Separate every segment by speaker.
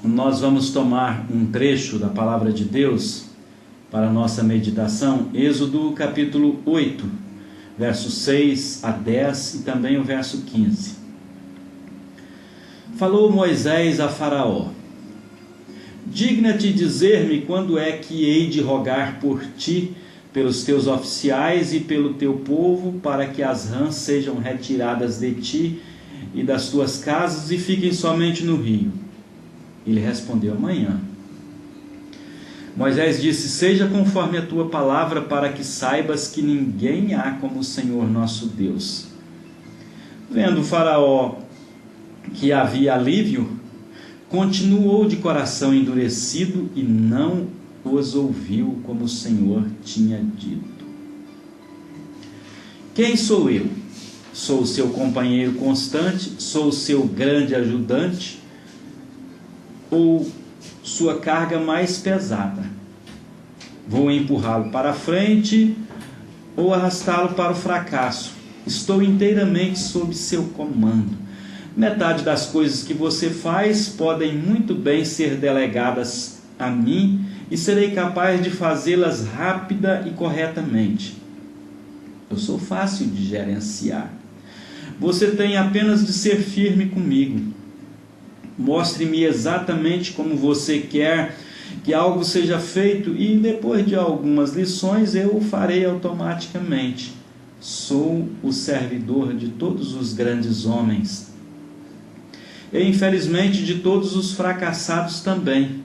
Speaker 1: nós vamos tomar um trecho da palavra de Deus para a nossa meditação, Êxodo capítulo 8, versos 6 a 10 e também o verso 15. Falou Moisés a Faraó: digna-te dizer-me quando é que hei de rogar por ti, pelos teus oficiais e pelo teu povo, para que as rãs sejam retiradas de ti e das tuas casas e fiquem somente no rio. Ele respondeu: amanhã. Moisés disse: seja conforme a tua palavra, para que saibas que ninguém há como o Senhor nosso Deus. Vendo o Faraó que havia alívio, continuou de coração endurecido e não os ouviu como o Senhor tinha dito. Quem sou eu? Sou o seu companheiro constante? Sou o seu grande ajudante? Ou sua carga mais pesada? Vou empurrá-lo para a frente ou arrastá-lo para o fracasso? Estou inteiramente sob seu comando. Metade das coisas que você faz podem muito bem ser delegadas a mim e serei capaz de fazê-las rápida e corretamente. Eu sou fácil de gerenciar. Você tem apenas de ser firme comigo. Mostre-me exatamente como você quer que algo seja feito e depois de algumas lições eu o farei automaticamente. Sou o servidor de todos os grandes homens e infelizmente de todos os fracassados também.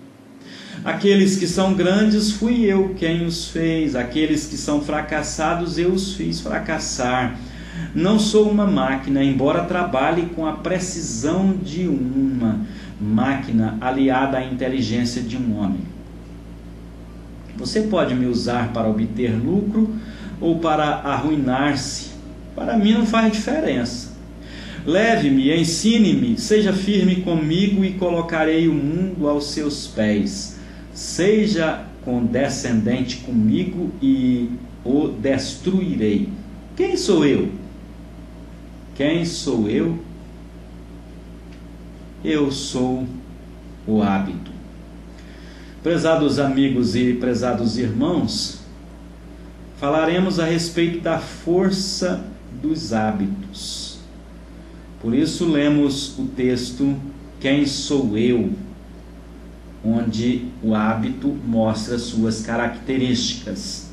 Speaker 1: Aqueles que são grandes fui eu quem os fez, aqueles que são fracassados eu os fiz fracassar. Não sou uma máquina, embora trabalhe com a precisão de uma máquina aliada à inteligência de um homem. Você pode me usar para obter lucro ou para arruinar-se. Para mim não faz diferença. Leve-me, ensine-me, seja firme comigo e colocarei o mundo aos seus pés. Seja condescendente comigo e o destruirei. Quem sou eu? Quem sou eu? Eu sou o hábito. Prezados amigos e prezados irmãos, falaremos a respeito da força dos hábitos. Por isso lemos o texto Quem sou eu?, onde o hábito mostra suas características.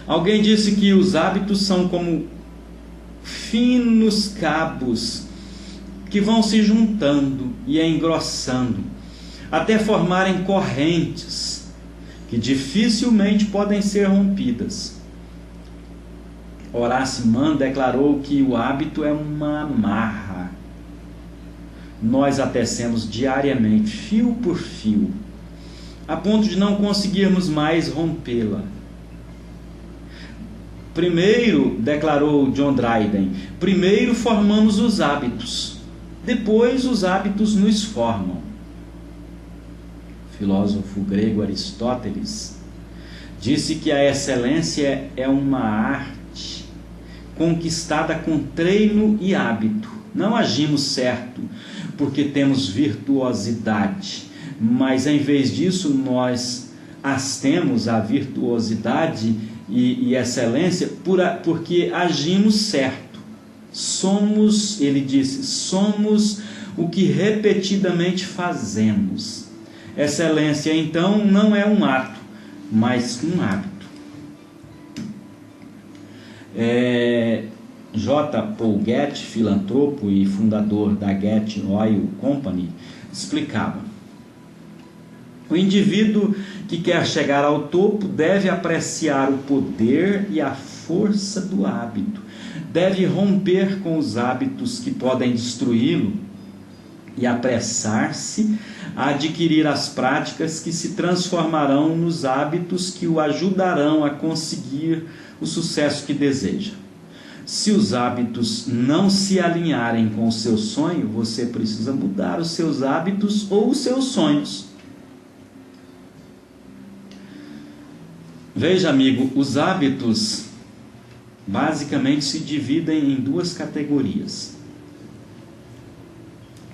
Speaker 1: Alguém disse que os hábitos são como finos cabos que vão se juntando e engrossando, até formarem correntes que dificilmente podem ser rompidas. Horácio Mann declarou que o hábito é uma amarra. Nós a tecemos diariamente, fio por fio, a ponto de não conseguirmos mais rompê-la. Primeiro, declarou John Dryden, primeiro formamos os hábitos, depois os hábitos nos formam. O filósofo grego Aristóteles disse que a excelência é uma arte conquistada com treino e hábito. Não agimos certo porque temos virtuosidade, mas em vez disso nós temos a virtuosidade e excelência porque agimos certo. Somos, ele disse, somos o que repetidamente fazemos. Excelência, então, não é um ato, mas um hábito. J. Paul Getty, filantropo e fundador da Getty Oil Company, explicava: o indivíduo que quer chegar ao topo deve apreciar o poder e a força do hábito, deve romper com os hábitos que podem destruí-lo e apressar-se a adquirir as práticas que se transformarão nos hábitos que o ajudarão a conseguir o sucesso que deseja. Se os hábitos não se alinharem com o seu sonho, você precisa mudar os seus hábitos ou os seus sonhos. Veja, amigo, os hábitos basicamente se dividem em duas categorias.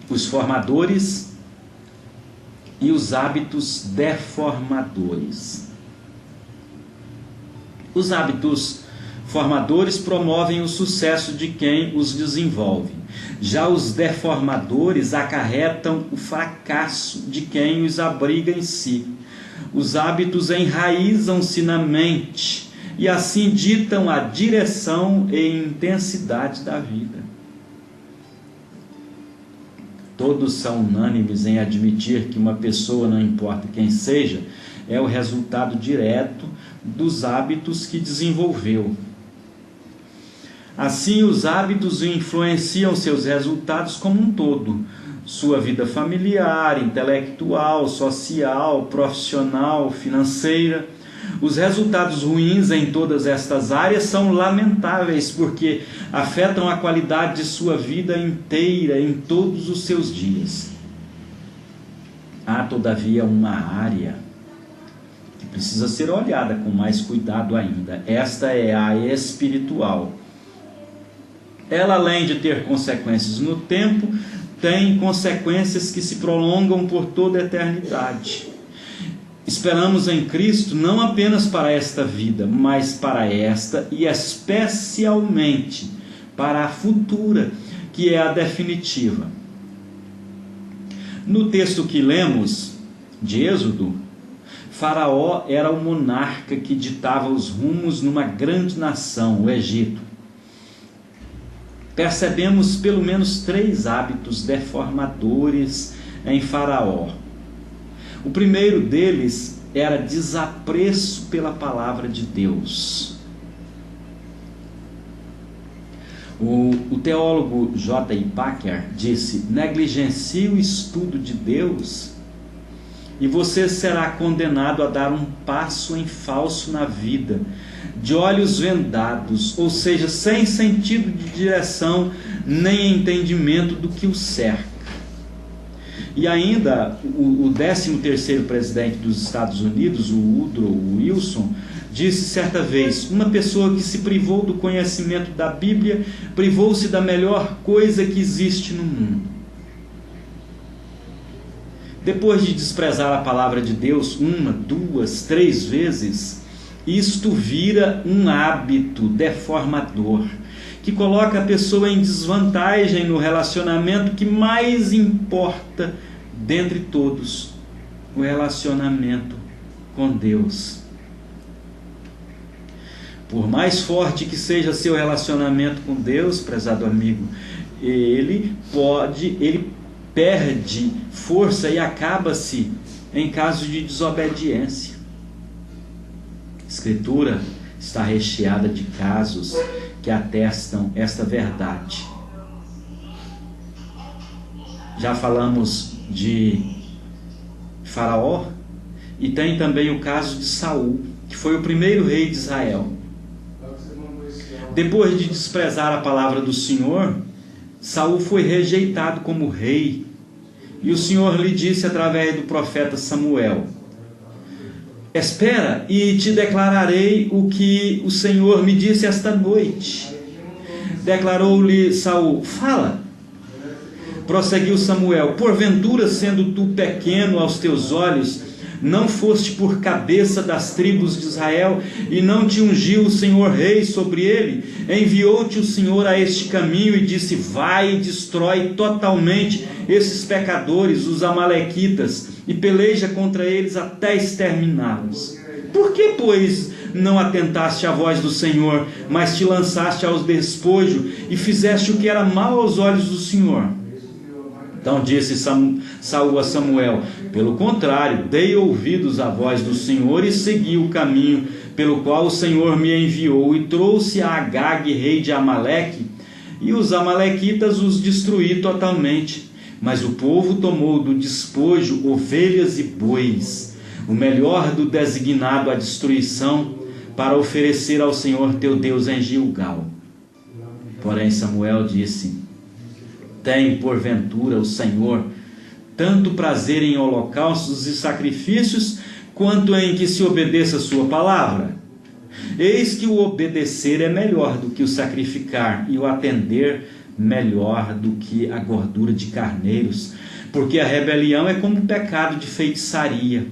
Speaker 1: os formadores e os hábitos deformadores. Os hábitos formadores promovem o sucesso de quem os desenvolve. Já os deformadores acarretam o fracasso de quem os abriga em si. Os hábitos enraizam-se na mente e assim ditam a direção e intensidade da vida. Todos são unânimes em admitir que uma pessoa, não importa quem seja, é o resultado direto dos hábitos que desenvolveu. Assim, os hábitos influenciam seus resultados como um todo, sua vida familiar, intelectual, social, profissional, financeira. Os resultados ruins em todas estas áreas são lamentáveis, porque afetam a qualidade de sua vida inteira, em todos os seus dias. Há, todavia, uma área que precisa ser olhada com mais cuidado ainda. Esta é a espiritual. Ela, além de ter consequências no tempo, tem consequências que se prolongam por toda a eternidade. Esperamos em Cristo não apenas para esta vida, mas para esta e especialmente para a futura, que é a definitiva. No texto que lemos de Êxodo, Faraó era o monarca que ditava os rumos numa grande nação, o Egito. Percebemos pelo menos 3 hábitos deformadores em Faraó. O primeiro deles era desapreço pela palavra de Deus. O teólogo J.I. Packer disse: negligencie o estudo de Deus e você será condenado a dar um passo em falso na vida, de olhos vendados, ou seja, sem sentido de direção nem entendimento do que o cerca. E ainda o 13º presidente dos Estados Unidos, o Woodrow Wilson, disse certa vez: uma pessoa que se privou do conhecimento da Bíblia privou-se da melhor coisa que existe no mundo. Depois de desprezar a palavra de Deus 1, 2, 3 vezes, isto vira um hábito deformador, que coloca a pessoa em desvantagem no relacionamento que mais importa dentre todos, o relacionamento com Deus. Por mais forte que seja seu relacionamento com Deus, prezado amigo, ele perde força e acaba-se em caso de desobediência. A Escritura está recheada de casos que atestam esta verdade. Já falamos de Faraó e tem também o caso de Saul, que foi o primeiro rei de Israel. Depois de desprezar a palavra do Senhor, Saul foi rejeitado como rei, e o Senhor lhe disse através do profeta Samuel: espera e te declararei o que o Senhor me disse esta noite. Declarou-lhe Saul: fala. Prosseguiu Samuel: porventura, sendo tu pequeno aos teus olhos, não foste por cabeça das tribos de Israel, e não te ungiu o Senhor rei sobre ele? Enviou-te o Senhor a este caminho e disse: vai e destrói totalmente esses pecadores, os amalequitas, e peleja contra eles até exterminá-los. Por que, pois, não atentaste à voz do Senhor, mas te lançaste ao despojo e fizeste o que era mal aos olhos do Senhor? Então disse Saul a Samuel: pelo contrário, dei ouvidos à voz do Senhor e segui o caminho pelo qual o Senhor me enviou, e trouxe a Agag, rei de Amaleque, e os amalequitas os destruí totalmente. Mas o povo tomou do despojo ovelhas e bois, o melhor do designado à destruição, para oferecer ao Senhor teu Deus em Gilgal. Porém Samuel disse: tem porventura o Senhor tanto prazer em holocaustos e sacrifícios, quanto em que se obedeça a sua palavra? Eis que o obedecer é melhor do que o sacrificar, e o atender melhor do que a gordura de carneiros, porque a rebelião é como o pecado de feitiçaria,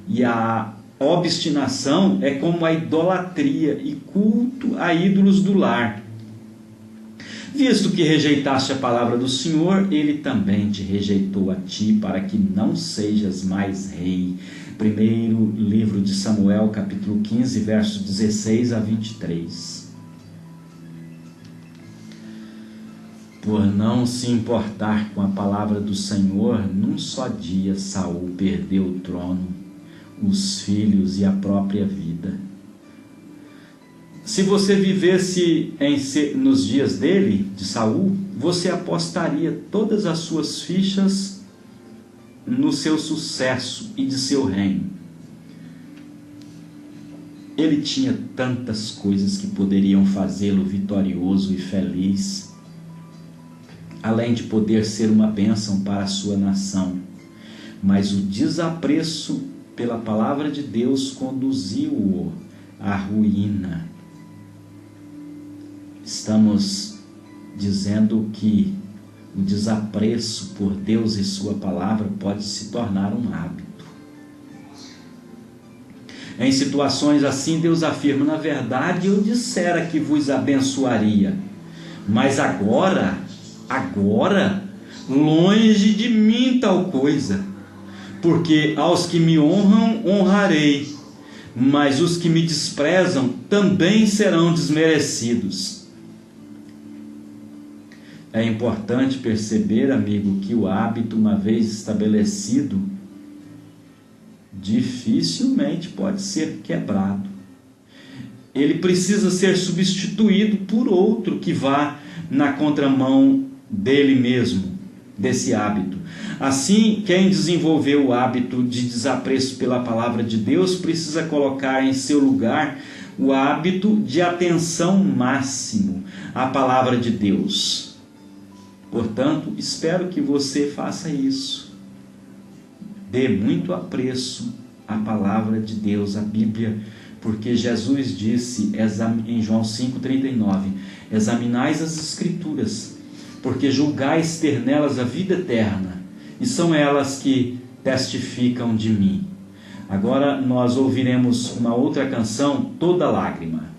Speaker 1: e a obstinação é como a idolatria e culto a ídolos do lar. Visto que rejeitaste a palavra do Senhor, ele também te rejeitou a ti, para que não sejas mais rei. Primeiro livro de Samuel, capítulo 15, versos 16 a 23. Por não se importar com a palavra do Senhor, num só dia Saul perdeu o trono, os filhos e a própria vida. Se você vivesse nos dias dele, de Saul, você apostaria todas as suas fichas no seu sucesso e de seu reino. Ele tinha tantas coisas que poderiam fazê-lo vitorioso e feliz, além de poder ser uma bênção para a sua nação. Mas o desapreço pela palavra de Deus conduziu-o à ruína. Estamos dizendo que o desapreço por Deus e sua palavra pode se tornar um hábito. Em situações assim, Deus afirma: na verdade eu dissera que vos abençoaria, mas agora, longe de mim tal coisa, porque aos que me honram, honrarei, mas os que me desprezam também serão desmerecidos. É importante perceber, amigo, que o hábito, uma vez estabelecido, dificilmente pode ser quebrado. Ele precisa ser substituído por outro que vá na contramão dele mesmo, desse hábito. Assim, quem desenvolveu o hábito de desapreço pela palavra de Deus precisa colocar em seu lugar o hábito de atenção máximo à palavra de Deus. Portanto, espero que você faça isso. Dê muito apreço à palavra de Deus, à Bíblia, porque Jesus disse em João 5,39: examinais as Escrituras, porque julgais ter nelas a vida eterna, e são elas que testificam de mim. Agora nós ouviremos uma outra canção, Toda Lágrima.